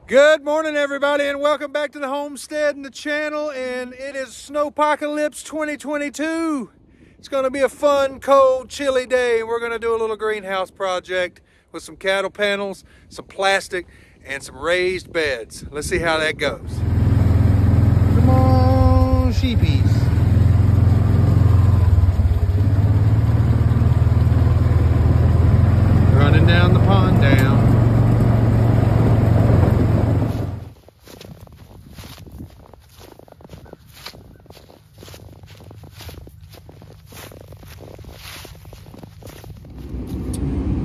Good morning, everybody, and welcome back to the homestead and the channel. And it is Snowpocalypse 2022. It's going to be a fun, cold, chilly day. We're going to do a little greenhouse project with some cattle panels, some plastic, and some raised beds. Let's see how that goes. Come on, sheepies. Running down the pond down.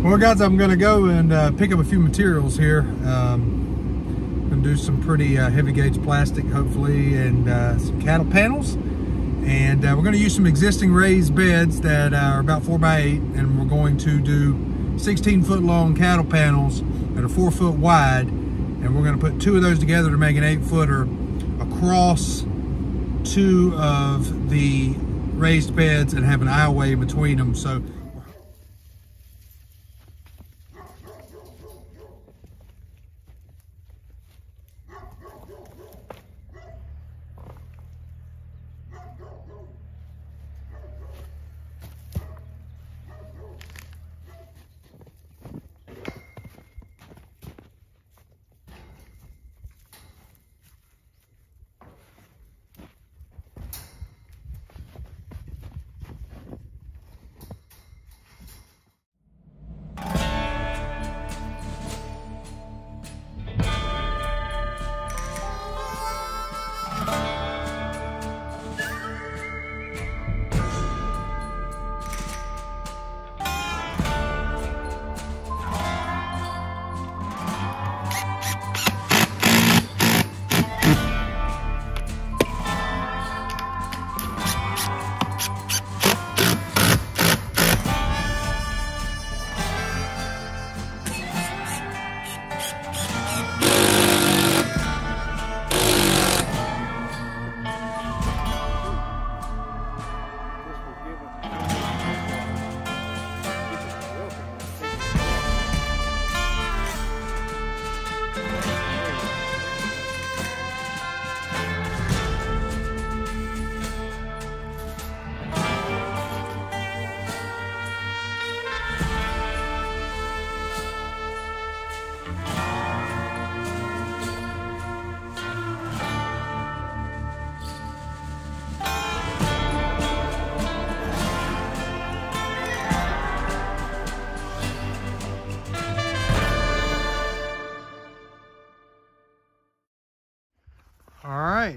Well, guys, I'm going to go and pick up a few materials here. I'm going to do some pretty heavy gauge plastic, hopefully, and some cattle panels. And we're going to use some existing raised beds that are about 4x8, and we're going to do 16-foot long cattle panels that are 4 foot wide, and we're going to put two of those together to make an 8-footer across two of the raised beds and have an aisleway between them. So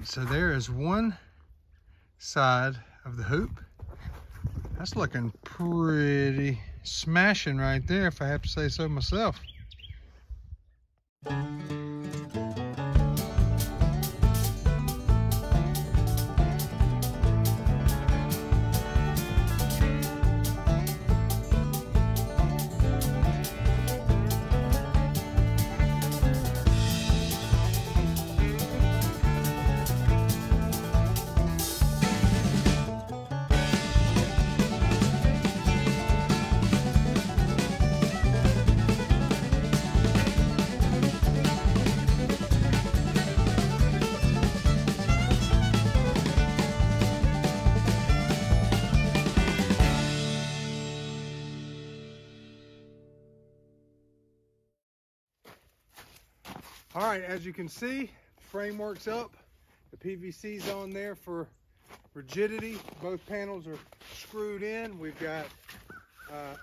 so there is one side of the hoop. That's looking pretty smashing right there, if I have to say so myself. All right, as you can see, framework's up. The PVC's on there for rigidity. Both panels are screwed in. We've got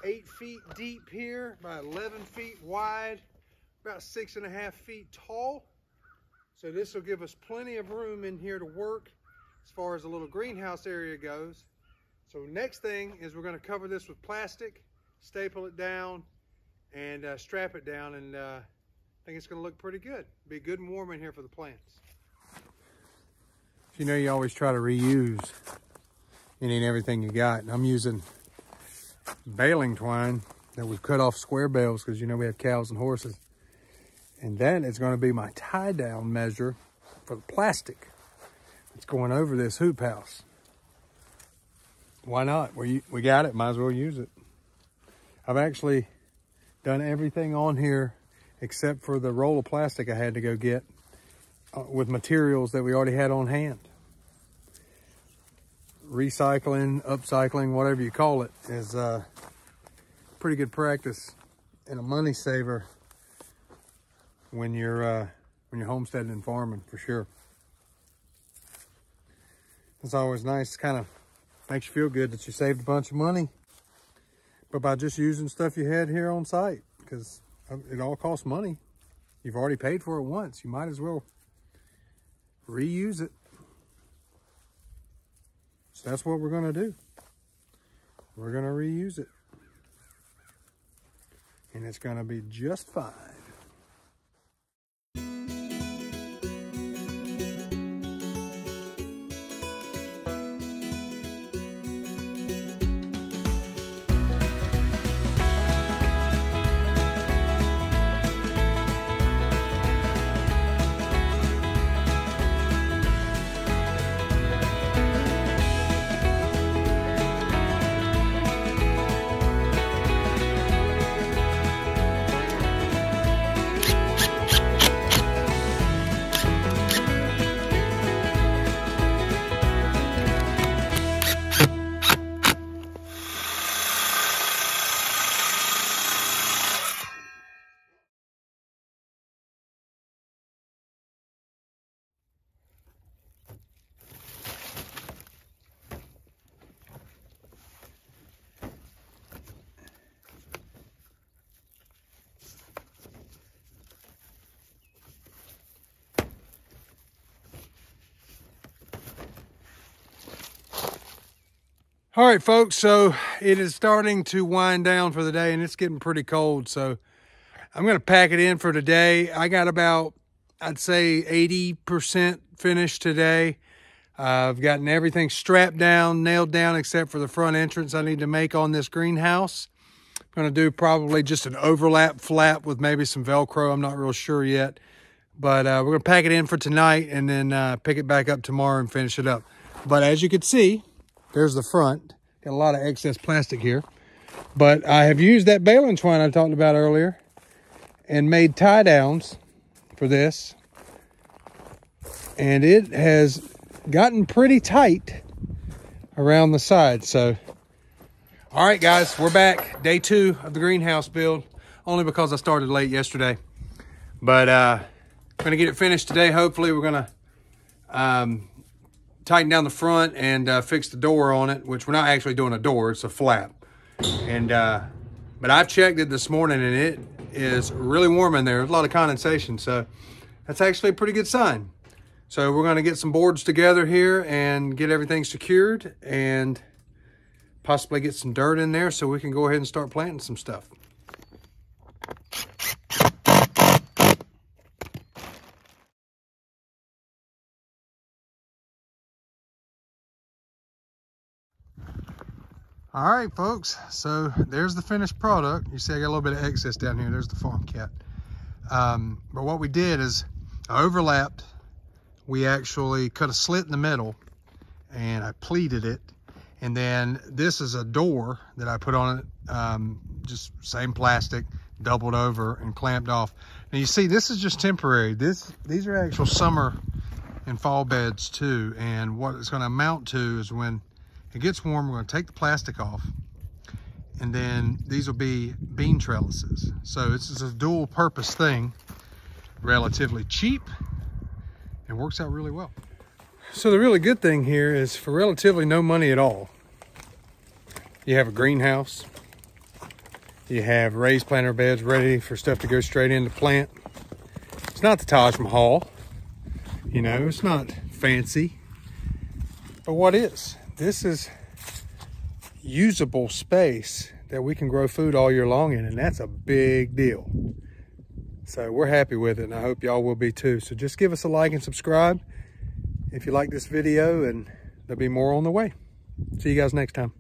8 feet deep here, about 11 feet wide, about 6.5 feet tall. So this will give us plenty of room in here to work as far as the little greenhouse area goes. So next thing is we're going to cover this with plastic, staple it down, and strap it down, and I think it's going to look pretty good. Be good and warm in here for the plants. You know, you always try to reuse any and everything you got. And I'm using baling twine that we've cut off square bales because, you know, we have cows and horses. And that is going to be my tie down measure for the plastic that's going over this hoop house. Why not? We got it, might as well use it. I've actually done everything on here except for the roll of plastic I had to go get with materials that we already had on hand. Recycling, upcycling, whatever you call it, is pretty good practice and a money saver when you're homesteading and farming, for sure. It's always nice, kind of makes you feel good that you saved a bunch of money, but by just using stuff you had here on site, because it all costs money. You've already paid for it once. You might as well reuse it. So that's what we're going to do. We're going to reuse it. And it's going to be just fine. All right, folks, so it is starting to wind down for the day, and it's getting pretty cold, so I'm going to pack it in for today. I got about, I'd say, 80% finished today. I've gotten everything strapped down, nailed down, except for the front entrance I need to make on this greenhouse. I'm going to do probably just an overlap flap with maybe some Velcro. I'm not real sure yet, but we're going to pack it in for tonight and then pick it back up tomorrow and finish it up. But as you can see, there's the front. Got a lot of excess plastic here. But I have used that baling twine I talked about earlier and made tie downs for this. And it has gotten pretty tight around the side. So, all right, guys, we're back. Day 2 of the greenhouse build. Only because I started late yesterday. But I'm going to get it finished today. Hopefully, we're going to tighten down the front and fix the door on it, which we're not actually doing a door, it's a flap. And but I've checked it this morning and it is really warm in there. There's a lot of condensation, so that's actually a pretty good sign. So we're going to get some boards together here and get everything secured and possibly get some dirt in there so we can go ahead and start planting some stuff. All right, folks, so there's the finished product. You see I got a little bit of excess down here. There's the farm cat. But what we did is I overlapped. We actually cut a slit in the middle and I pleated it. And then this is a door that I put on it, just same plastic, doubled over and clamped off. Now you see, this is just temporary. These are actual summer and fall beds too. And what it's gonna amount to is when it gets warm, we're going to take the plastic off, and then these will be bean trellises. So this is a dual purpose thing, relatively cheap, and works out really well. So the really good thing here is for relatively no money at all, you have a greenhouse, you have raised planter beds ready for stuff to go straight into plant. It's not the Taj Mahal, you know, it's not fancy, but what is? This is usable space that we can grow food all year long in, and that's a big deal. So we're happy with it, and I hope y'all will be too. So just give us a like and subscribe if you like this video, and there'll be more on the way. See you guys next time.